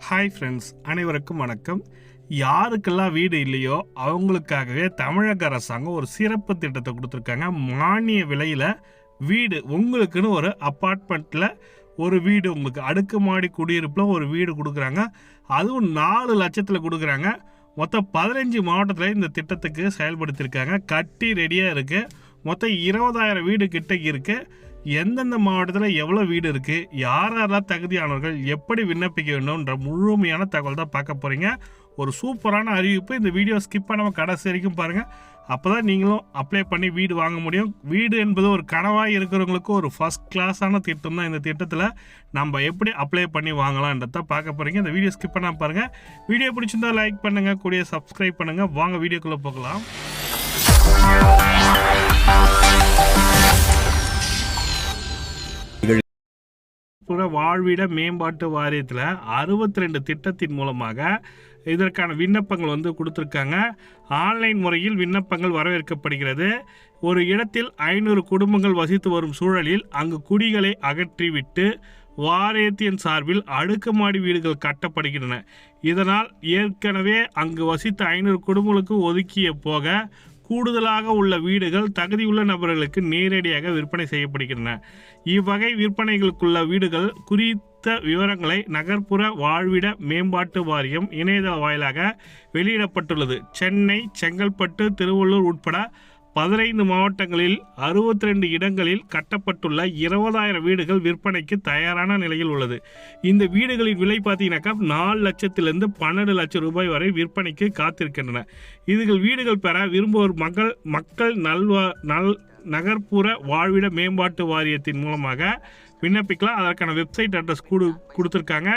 Hi friends, அனைவருக்கும் வணக்கம். யாருக்கெல்லாம் வீடு இல்லையோ அவங்களுக்காகவே தமிழக அரசாங்கம் ஒரு சிறப்பு திட்டத்தை கொடுத்துருக்காங்க. மானிய விலையில் வீடு உங்களுக்குன்னு ஒரு அப்பார்ட்மெண்ட்டில் ஒரு வீடு, உங்களுக்கு அடுக்குமாடி குடியிருப்பில் ஒரு வீடு கொடுக்குறாங்க. அதுவும் 4 லட்சத்தில் கொடுக்குறாங்க. மொத்தம் 15 மாவட்டத்தில் இந்த திட்டத்துக்கு செயல்படுத்தியிருக்காங்க. கட்டி ரெடியாக இருக்குது. மொத்தம் 20,000 வீடு கிட்ட இருக்குது. எந்தெந்த மாவட்டத்தில் எவ்வளோ வீடு இருக்குது, யாரெல்லாம் தகுதியானவர்கள், எப்படி விண்ணப்பிக்க வேண்டும்ன்ற முழுமையான தகவல் தான் பார்க்க போகிறீங்க. ஒரு சூப்பரான அறிவிப்பு. இந்த வீடியோ ஸ்கிப் பண்ணாமல் கடைசி வரைக்கும் பாருங்கள். அப்போ தான் நீங்களும் அப்ளை பண்ணி வீடு வாங்க முடியும். வீடு என்பது ஒரு கனவாக இருக்கிறவங்களுக்கு ஒரு ஃபஸ்ட் கிளாஸான திட்டம் தான். இந்த திட்டத்தில் நம்ம எப்படி அப்ளை பண்ணி வாங்கலான்றத பார்க்க போகிறீங்க. இந்த வீடியோ ஸ்கிப் பண்ணாமல் பாருங்கள். வீடியோ பிடிச்சிருந்தா லைக் பண்ணுங்கள், கூடிய சப்ஸ்கிரைப் பண்ணுங்கள். வாங்க வீடியோக்குள்ளே போகலாம். வாழ்விட மேம்பாட்டு வாரியத்தில் 62 திட்டத்தின் மூலமாக இதற்கான விண்ணப்பங்கள் கொடுத்துருக்காங்க. ஆன்லைன் முறையில் விண்ணப்பங்கள் வரவேற்கப்படுகிறது. ஒரு இடத்தில் 500 குடும்பங்கள் வசித்து வரும் சூழலில் அங்கு குடிகளை அகற்றிவிட்டு வாரியத்தின் சார்பில் அடுக்குமாடி வீடுகள் கட்டப்படுகின்றன. இதனால் ஏற்கனவே அங்கு வசித்த 500 குடும்பங்களுக்கு ஒதுக்கிய போக கூடுதலாக உள்ள வீடுகள் தகுதியுள்ள நபர்களுக்கு நேரடியாக விற்பனை செய்யப்படுகின்றன. இவ்வகை விற்பனைகளுக்குள்ள வீடுகள் குறித்த விவரங்களை நகர்ப்புற வாழ்விட மேம்பாட்டு வாரியம் இணையதள வாயிலாக வெளியிடப்பட்டுள்ளது. சென்னை, செங்கல்பட்டு, திருவள்ளூர் உட்பட 15 மாவட்டங்களில் 62 இடங்களில் கட்டப்பட்டுள்ள 20,000 வீடுகள் விற்பனைக்கு தயாரான நிலையில் உள்ளது. இந்த வீடுகளின் விலை பார்த்தீங்கன்னாக்கா 4 லட்சத்திலிருந்து 12 லட்சம் ரூபாய் வரை விற்பனைக்கு காத்திருக்கின்றன. இதுகள் வீடுகள் பெற விரும்புவோர் மக்கள் நகர்ப்புற வாழ்விட மேம்பாட்டு வாரியத்தின் மூலமாக விண்ணப்பிக்கலாம். அதற்கான வெப்சைட் அட்ரஸ் கொடுத்துருக்காங்க.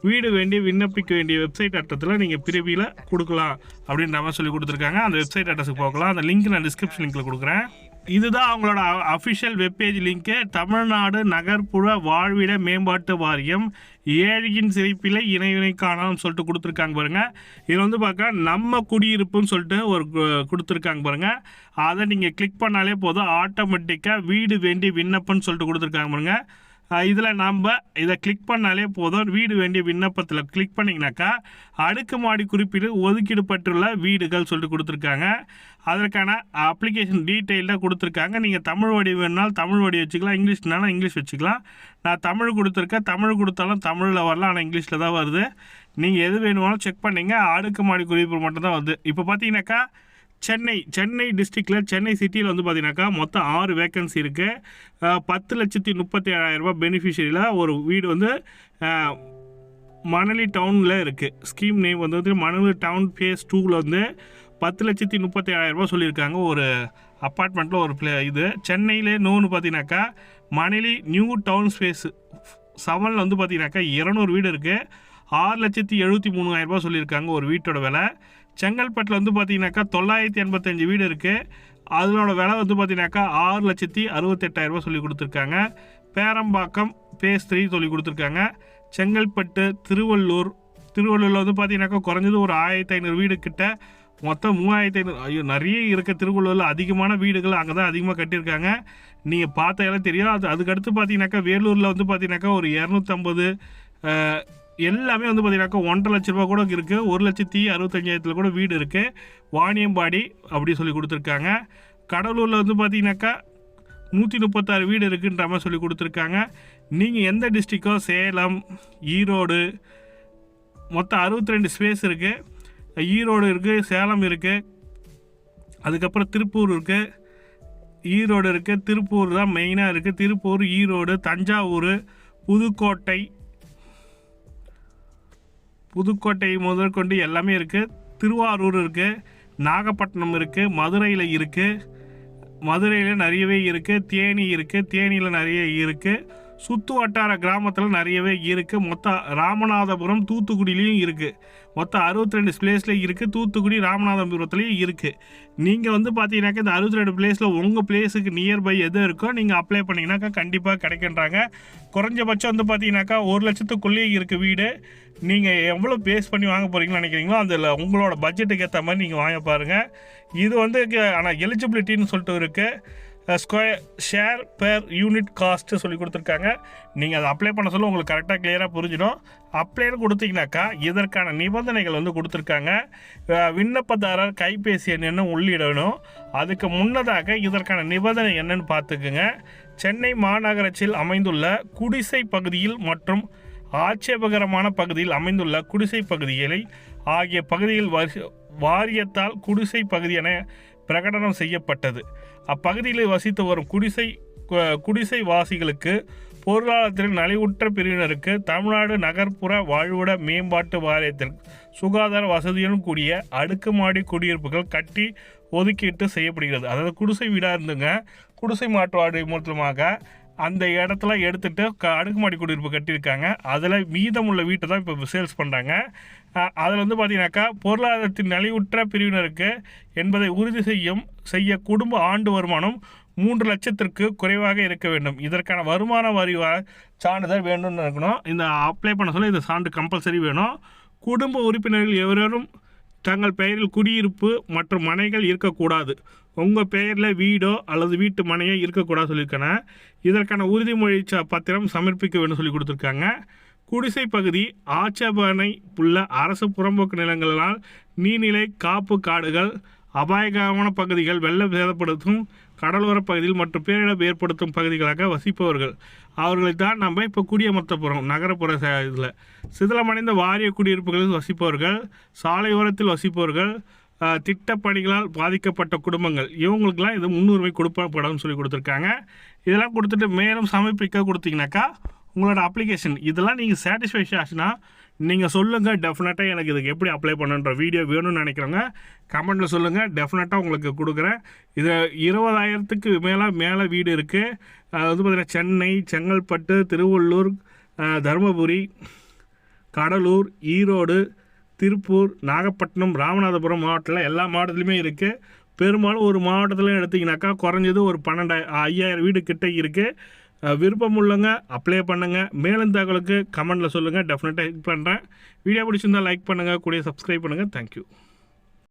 வீடு விண்ணப்பிக்க வேண்டிய வெப்சைட் அட்ரஸில் நீங்கள் பிரிவில் கொடுக்கலாம் அப்படின்ற மாதிரி சொல்லி கொடுத்துருக்காங்க. அந்த வெப்சைட் அட்ரஸுக்கு போகலாம். அந்த லிங்க் நான் டிஸ்கிரிப்ஷன் லிங்க்கில் கொடுக்குறேன். இதுதான் அவங்களோட அஃபிஷியல் வெப்பேஜ் லிங்க்கு. தமிழ்நாடு நகர்ப்புற வாழ்விட மேம்பாட்டு வாரியம் ஏழையின் சிரிப்பில் இணைவினை காணாமல் சொல்லிட்டு கொடுத்துருக்காங்க பாருங்கள். இதில் பார்க்க நம்ம குடியிருப்புன்னு சொல்லிட்டு ஒரு கொடுத்துருக்காங்க பாருங்கள். அதை நீங்கள் கிளிக் பண்ணாலே போதும், ஆட்டோமேட்டிக்காக வீடு வேண்டிய விண்ணப்பம்னு சொல்லிட்டு கொடுத்துருக்காங்க பாருங்கள். இதில் நம்ம இதை கிளிக் பண்ணாலே போதும், வீடு வேண்டிய விண்ணப்பத்தில் கிளிக் பண்ணிங்கனாக்கா அடுக்குமாடி குறிப்பிட்டு ஒதுக்கீடுபட்டுள்ள வீடுகள் சொல்லிட்டு கொடுத்துருக்காங்க. அதற்கான அப்ளிகேஷன் டீட்டெயிலாக கொடுத்துருக்காங்க. நீங்கள் தமிழ் வடி வேணுனாலும் தமிழ் வடி வச்சுக்கலாம், இங்கிலீஷ்னாலும் இங்கிலீஷ் வச்சுக்கலாம். நான் தமிழ் கொடுத்துருக்கேன். தமிழ் கொடுத்தாலும் தமிழில் வரலாம், ஆனால் இங்கிலீஷில் தான் வருது. நீங்கள் எது வேணுமாலும் செக் பண்ணிங்க. அடுக்குமாடி குறிப்பு மட்டும்தான் வருது. இப்போ பார்த்தீங்கன்னாக்கா சென்னை டிஸ்ட்ரிக்டில் சென்னை சிட்டியில் பார்த்தீங்கன்னாக்கா மொத்தம் 6 வேக்கன்சி இருக்குது. 10,37,000 ரூபாய் பெனிஃபிஷரியில் ஒரு வீடு மணலி டவுனில் இருக்குது. Scheme name Manali town phase 2ல் 10,37,000 ரூபாய் சொல்லியிருக்காங்க. ஒரு அப்பார்ட்மெண்ட்டில் ஒரு இது சென்னையில் இன்னொன்று பார்த்தீங்கன்னாக்கா மணலி நியூ டவுன் ஃபேஸ் 7ல் பார்த்தீங்கன்னாக்கா 200 வீடு இருக்குது. 6,73,000 ரூபாய் சொல்லியிருக்காங்க ஒரு வீட்டோட விலை. செங்கல்பட்டில் பார்த்தீங்கன்னாக்கா 985 வீடு இருக்குது. அதனோட விலை பார்த்தீங்கன்னாக்கா 6,68,000 ரூபாய் சொல்லி கொடுத்துருக்காங்க. பேரம்பாக்கம் ஃபேஸ் 3 சொல்லி கொடுத்துருக்காங்க. செங்கல்பட்டு, திருவள்ளூரில் பார்த்தீங்கன்னாக்கா குறைஞ்சது ஒரு 1,500 வீடு கிட்ட, மொத்தம் 3,500. நிறைய இருக்க திருவள்ளூரில் அதிகமான வீடுகள் அங்கே தான் அதிகமாக கட்டியிருக்காங்க. நீங்கள் பார்த்தாலே தெரியும். அதுக்கடுத்து பார்த்தீங்கன்னாக்கா வேலூரில் பார்த்தீங்கன்னாக்கா ஒரு 250 எல்லாமே பார்த்தீங்கன்னாக்கா 1,50,000 லட்ச ரூபா கூட இருக்குது. 1,65,000 கூட வீடு இருக்குது. வாணியம்பாடி அப்படி சொல்லி கொடுத்துருக்காங்க. கடலூரில் பார்த்தீங்கன்னாக்கா 136 வீடு இருக்குன்ற மாதிரி சொல்லி கொடுத்துருக்காங்க. நீங்கள் எந்த டிஸ்ட்ரிக்கோ, சேலம், ஈரோடு, மொத்தம் 62 ஸ்பேஸ் இருக்குது. ஈரோடு இருக்குது, சேலம் இருக்குது, அதுக்கப்புறம் திருப்பூர் இருக்குது, ஈரோடு இருக்குது, திருப்பூர் தான் மெயினாக இருக்குது. திருப்பூர், ஈரோடு, தஞ்சாவூர், புதுக்கோட்டை முதற்கொண்டு எல்லாமே இருக்குது. திருவாரூர் இருக்குது, நாகப்பட்டினம் இருக்குது, மதுரையில் இருக்குது, மதுரையில் நிறையவே இருக்குது. தேனி இருக்குது, தேனியில் நிறைய இருக்குது. சுற்று வட்டார கிராமத்தில் நிறையவே இருக்குது. மொத்தம் ராமநாதபுரம், தூத்துக்குடியிலையும் இருக்குது. மொத்தம் 62 பிளேஸில் இருக்குது. தூத்துக்குடி, ராமநாதபுரத்துலேயும் இருக்குது. நீங்கள் பார்த்தீங்கன்னாக்கா இந்த 62 பிளேஸில் உங்கள் பிளேஸுக்கு நியர்பை எது இருக்கோ நீங்கள் அப்ளை பண்ணிங்கனாக்கா கண்டிப்பாக கிடைக்கின்றாங்க. குறைஞ்சபட்சம் பார்த்தீங்கன்னாக்கா 1 லட்சத்துக்குள்ளேயே இருக்குது வீடு. நீங்கள் எவ்வளோ பேஸ் பண்ணி வாங்க போகிறீங்கன்னு நினைக்கிறீங்களோ அதில் உங்களோட பட்ஜெட்டுக்கு ஏற்ற மாதிரி நீங்கள் வாங்க பாருங்கள். இது ஆனால் எலிஜிபிலிட்டின்னு சொல்லிட்டு இருக்குது. ஷேர் பெர் யூனிட் காஸ்ட்டு சொல்லி கொடுத்துருக்காங்க. நீங்கள் அதை அப்ளை பண்ண சொல்ல உங்களுக்கு கரெக்டாக கிளியராக புரிஞ்சிடும். அப்ளைன்னு கொடுத்தீங்கன்னாக்கா இதற்கான நிபந்தனைகள் வந்து கொடுத்துருக்காங்க. விண்ணப்பதாரர் கைபேசி எண்ணு உள்ளிடணும். அதுக்கு முன்னதாக இதற்கான நிபந்தனை என்னன்னு பார்த்துக்குங்க. சென்னை மாநகராட்சியில் அமைந்துள்ள குடிசை பகுதியில் மற்றும் ஆட்சேபகரமான பகுதியில் அமைந்துள்ள குடிசை பகுதிகளை ஆகிய பகுதியில் வாரியத்தால் குடிசை பகுதி என பிரகடனம் செய்யப்பட்டது. அப்பகுதியில் வசித்து வரும் குடிசை வாசிகளுக்கு பொருளாதாரத்தில் நலிவுற்ற பிரிவினருக்கு தமிழ்நாடு நகர்ப்புற வாழ்விட மேம்பாட்டு வாரியத்தில் சுகாதார வசதியுடன் கூடிய அடுக்குமாடி குடியிருப்புகள் கட்டி ஒதுக்கீட்டு செய்யப்படுகிறது. அதாவது குடிசை வீடாக இருந்துங்க, குடிசை மாற்று வார்டு மூலமாக அந்த இடத்துல எடுத்துகிட்டு அடுக்குமாடி குடியிருப்பு கட்டியிருக்காங்க. அதில் மீதமுள்ள வீட்டை தான் இப்போ சேல்ஸ் பண்ணுறாங்க. அதில் வந்து பார்த்தீங்கன்னாக்கா பொருளாதாரத்தின் நலிவுற்ற பிரிவினருக்கு என்பதை உறுதி செய்ய குடும்ப ஆண்டு வருமானம் 3 லட்சத்திற்கு குறைவாக இருக்க வேண்டும். இதற்கான வருமான வரி சான்றிதழ் வேண்டும்னு இருக்கணும். இந்த அப்ளை பண்ண சொல்ல இந்த சான்று கம்பல்சரி வேணும். குடும்ப உறுப்பினர்கள் எவரும் தங்கள் பெயரில் குடியிருப்பு மற்றும் மனைகள் இருக்கக்கூடாது. உங்கள் பெயரில் வீடோ அல்லது வீட்டு மனையோ இருக்கக்கூடாது சொல்லியிருக்காங்க. இதற்கான உறுதிமொழி பத்திரம் சமர்ப்பிக்க வேண்டும் சொல்லி கொடுத்துருக்காங்க. குடிசை பகுதி ஆட்சேபனை உள்ள அரசு புறம்போக்கு நிலங்களால் நீர்நிலை காப்பு காடுகள் அபாயகரமான பகுதிகள் வெள்ளம் சேதப்படுத்தும் கடலோர பகுதியில் மற்றும் பேரிடர் ஏற்படுத்தும் பகுதிகளாக வசிப்பவர்கள் அவர்களை தான் நம்ம இப்போ குடியமர்த்த போகிறோம். நகரப்புற இதில் சிதிலமடைந்த வாரிய குடியிருப்புகளில் வசிப்பவர்கள், சாலையோரத்தில் வசிப்பவர்கள், திட்டப்பணிகளால் பாதிக்கப்பட்ட குடும்பங்கள், இவங்களுக்கெல்லாம் இது முன்னுரிமை கொடுக்கப்படும் சொல்லி கொடுத்துருக்காங்க. இதெல்லாம் கொடுத்துட்டு மேலும் சமர்ப்பிக்க கொடுத்தீங்கன்னாக்கா உங்களோட அப்ளிகேஷன் இதெல்லாம் நீங்கள் சாட்டிஸ்ஃபேக்ஷன் ஆச்சுன்னா நீங்கள் சொல்லுங்கள். டெஃபினட்டாக எனக்கு இதுக்கு எப்படி அப்ளை பண்ணுன்ற வீடியோ வேணும்னு நினைக்கிறவங்க கமெண்ட்டில் சொல்லுங்கள். டெஃபினட்டாக உங்களுக்கு கொடுக்குறேன். இது 20,000க்கு மேலே வீடு இருக்குது. அது வந்து பார்த்திங்கன்னா சென்னை, செங்கல்பட்டு, திருவள்ளூர், தருமபுரி, கடலூர், ஈரோடு, திருப்பூர், நாகப்பட்டினம், ராமநாதபுரம் மாவட்டத்தில் எல்லா மாவட்டத்துலையுமே இருக்குது. பெரும்பாலும் ஒரு மாவட்டத்தில் எடுத்திங்கனாக்கா குறைஞ்சது ஒரு 5,000 வீடு கிட்ட இருக்குது. விருப்பம் உள்ளவங்க அப்ளை பண்ணுங்கள். மேலும் தகவலுக்கு கமெண்ட்டில் சொல்லுங்கள். டெஃபினட்டாக ஹெல்ப் பண்ணுறேன். வீடியோ பிடிச்சிருந்தால் லைக் பண்ணுங்கள், கூட சப்ஸ்கிரைப் பண்ணுங்கள். தேங்க்யூ.